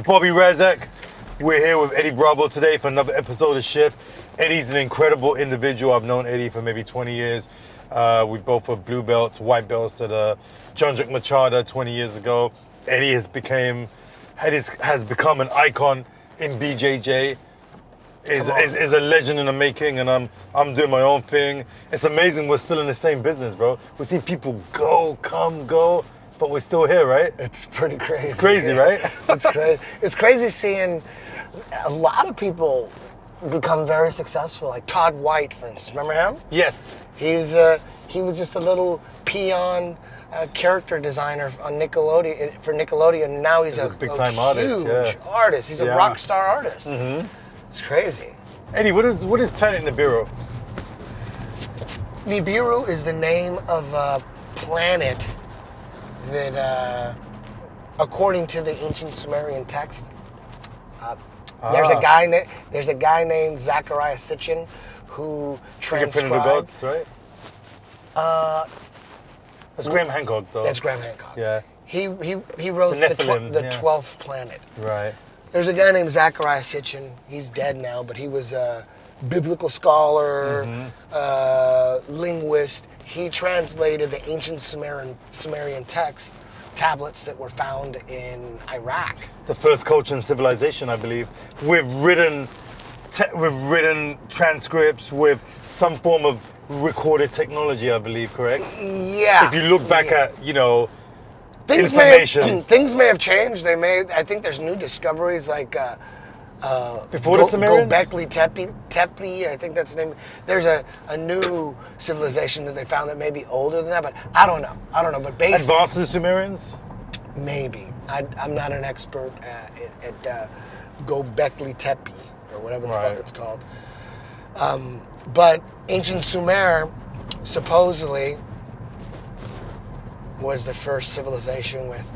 Bobby Razak. We're here with Eddie Bravo today for another episode of Shift. Eddie's an incredible individual. I've known Eddie for maybe 20 years. We both were blue belts, white belts at John Jack Machada 20 years ago. Eddie has become an icon in BJJ. Is a legend in the making, and I'm doing my own thing. It's amazing we're still in the same business, bro. We've seen people go, but we're still here, right? It's pretty crazy. It's crazy, right? It's crazy. It's crazy seeing a lot of people become very successful. Like Todd White, for instance. Remember him? Yes. He was just a little peon character designer on Nickelodeon. And now he's a big-time artist. Huge artist. He's a rock star artist. Mm-hmm. It's crazy. Eddie, what is Planet Nibiru? Nibiru is the name of a planet that, according to the ancient Sumerian text, there's a guy named Zachariah Sitchin who transcribed. The gods, right? That's Graham Hancock, though. That's Graham Hancock. Yeah. He wrote the 12th planet. Right. There's a guy named Zachariah Sitchin. He's dead now, but he was a biblical scholar, linguist. He translated the ancient Sumerian text tablets that were found in Iraq. The first culture and civilization, I believe, with written transcripts, with some form of recorded technology, I believe, correct? Yeah. If you look back at, things may have changed. I think there's new discoveries like before the Sumerians? Göbekli Tepe, I think that's the name. There's a new civilization that they found that may be older than that, but I don't know. But based advanced to the Sumerians? Maybe. I'm not an expert at Göbekli Tepe or whatever the fuck it's called. But ancient Sumer supposedly was the first civilization with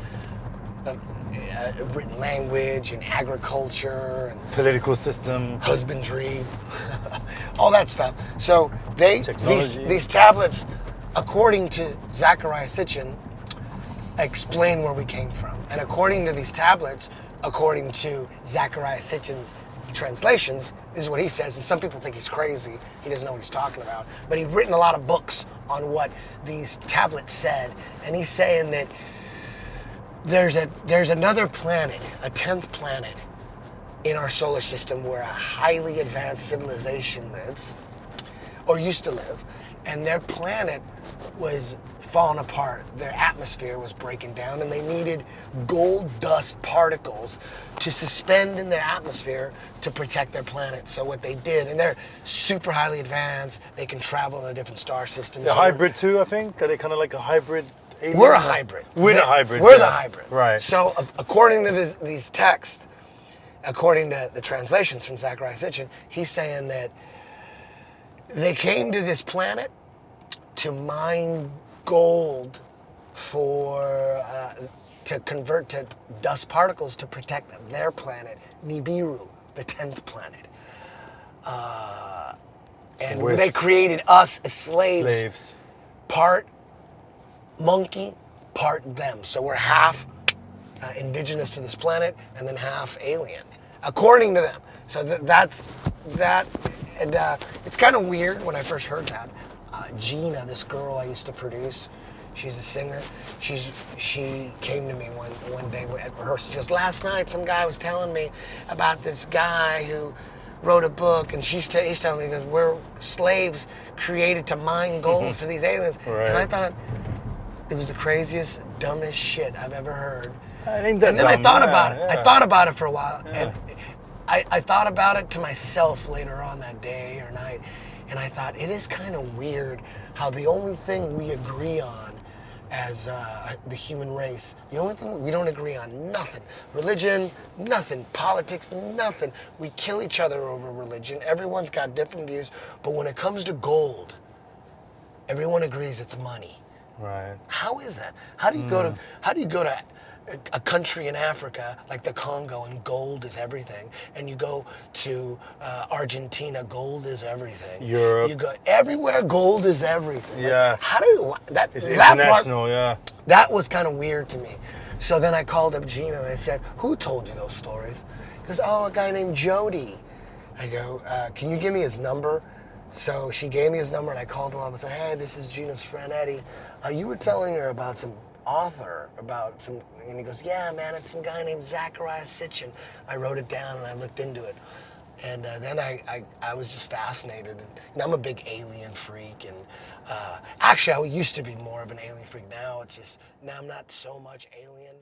written language and agriculture and political system, husbandry, all that stuff. So these tablets, according to Zachariah Sitchin, explain where we came from. And according to these tablets, according to Zachariah Sitchin's translations, this is what he says, and some people think he's crazy. He doesn't know what he's talking about. But he'd written a lot of books on what these tablets said, and he's saying that there's another planet, a 10th planet in our solar system where a highly advanced civilization lives, or used to live, and their planet was falling apart. Their atmosphere was breaking down, and they needed gold dust particles to suspend in their atmosphere to protect their planet. So what they did, and they're super highly advanced, they can travel to different star systems. They're hybrid too, I think? Are they kind of like a hybrid alien? We're a hybrid. We're the hybrid. We're the hybrid. Right. So according to these texts, according to the translations from Zachariah Sitchin, he's saying that they came to this planet to mine gold to convert to dust particles to protect their planet, Nibiru, the 10th planet. And they created us as slaves. Part monkey, part them. So we're half indigenous to this planet and then half alien, according to them. So that's that. And it's kind of weird when I first heard that. Gina, this girl I used to produce, she's a singer. She came to me one day at rehearsal. Just last night, some guy was telling me about this guy who wrote a book, and he's telling me that we're slaves created to mine gold for these aliens. Right. And I thought it was the craziest, dumbest shit I've ever heard. And then I thought about it. Yeah. I thought about it for a while, and I thought about it to myself later on that day or night. And I thought, it is kind of weird how the only thing we agree on as the human race, the only thing we don't agree on, nothing. Religion, nothing. Politics, nothing. We kill each other over religion. Everyone's got different views. But when it comes to gold, everyone agrees it's money. Right. How is that? How do you go to a country in Africa like the Congo and gold is everything, and you go to Argentina, gold is everything. Europe. You go everywhere, gold is everything. Yeah. Like, how does that? It's that international. part, yeah. That was kind of weird to me. So then I called up Gina and I said, who told you those stories? He goes, oh, a guy named Jody. I go, can you give me his number? So she gave me his number and I called him up and said, hey, this is Gina's friend Eddie. You were telling her about some author, and he goes, yeah, man, it's some guy named Zecharia Sitchin. I wrote it down and I looked into it. And then I was just fascinated. And I'm a big alien freak. And actually, I used to be more of an alien freak. Now I'm not so much alien.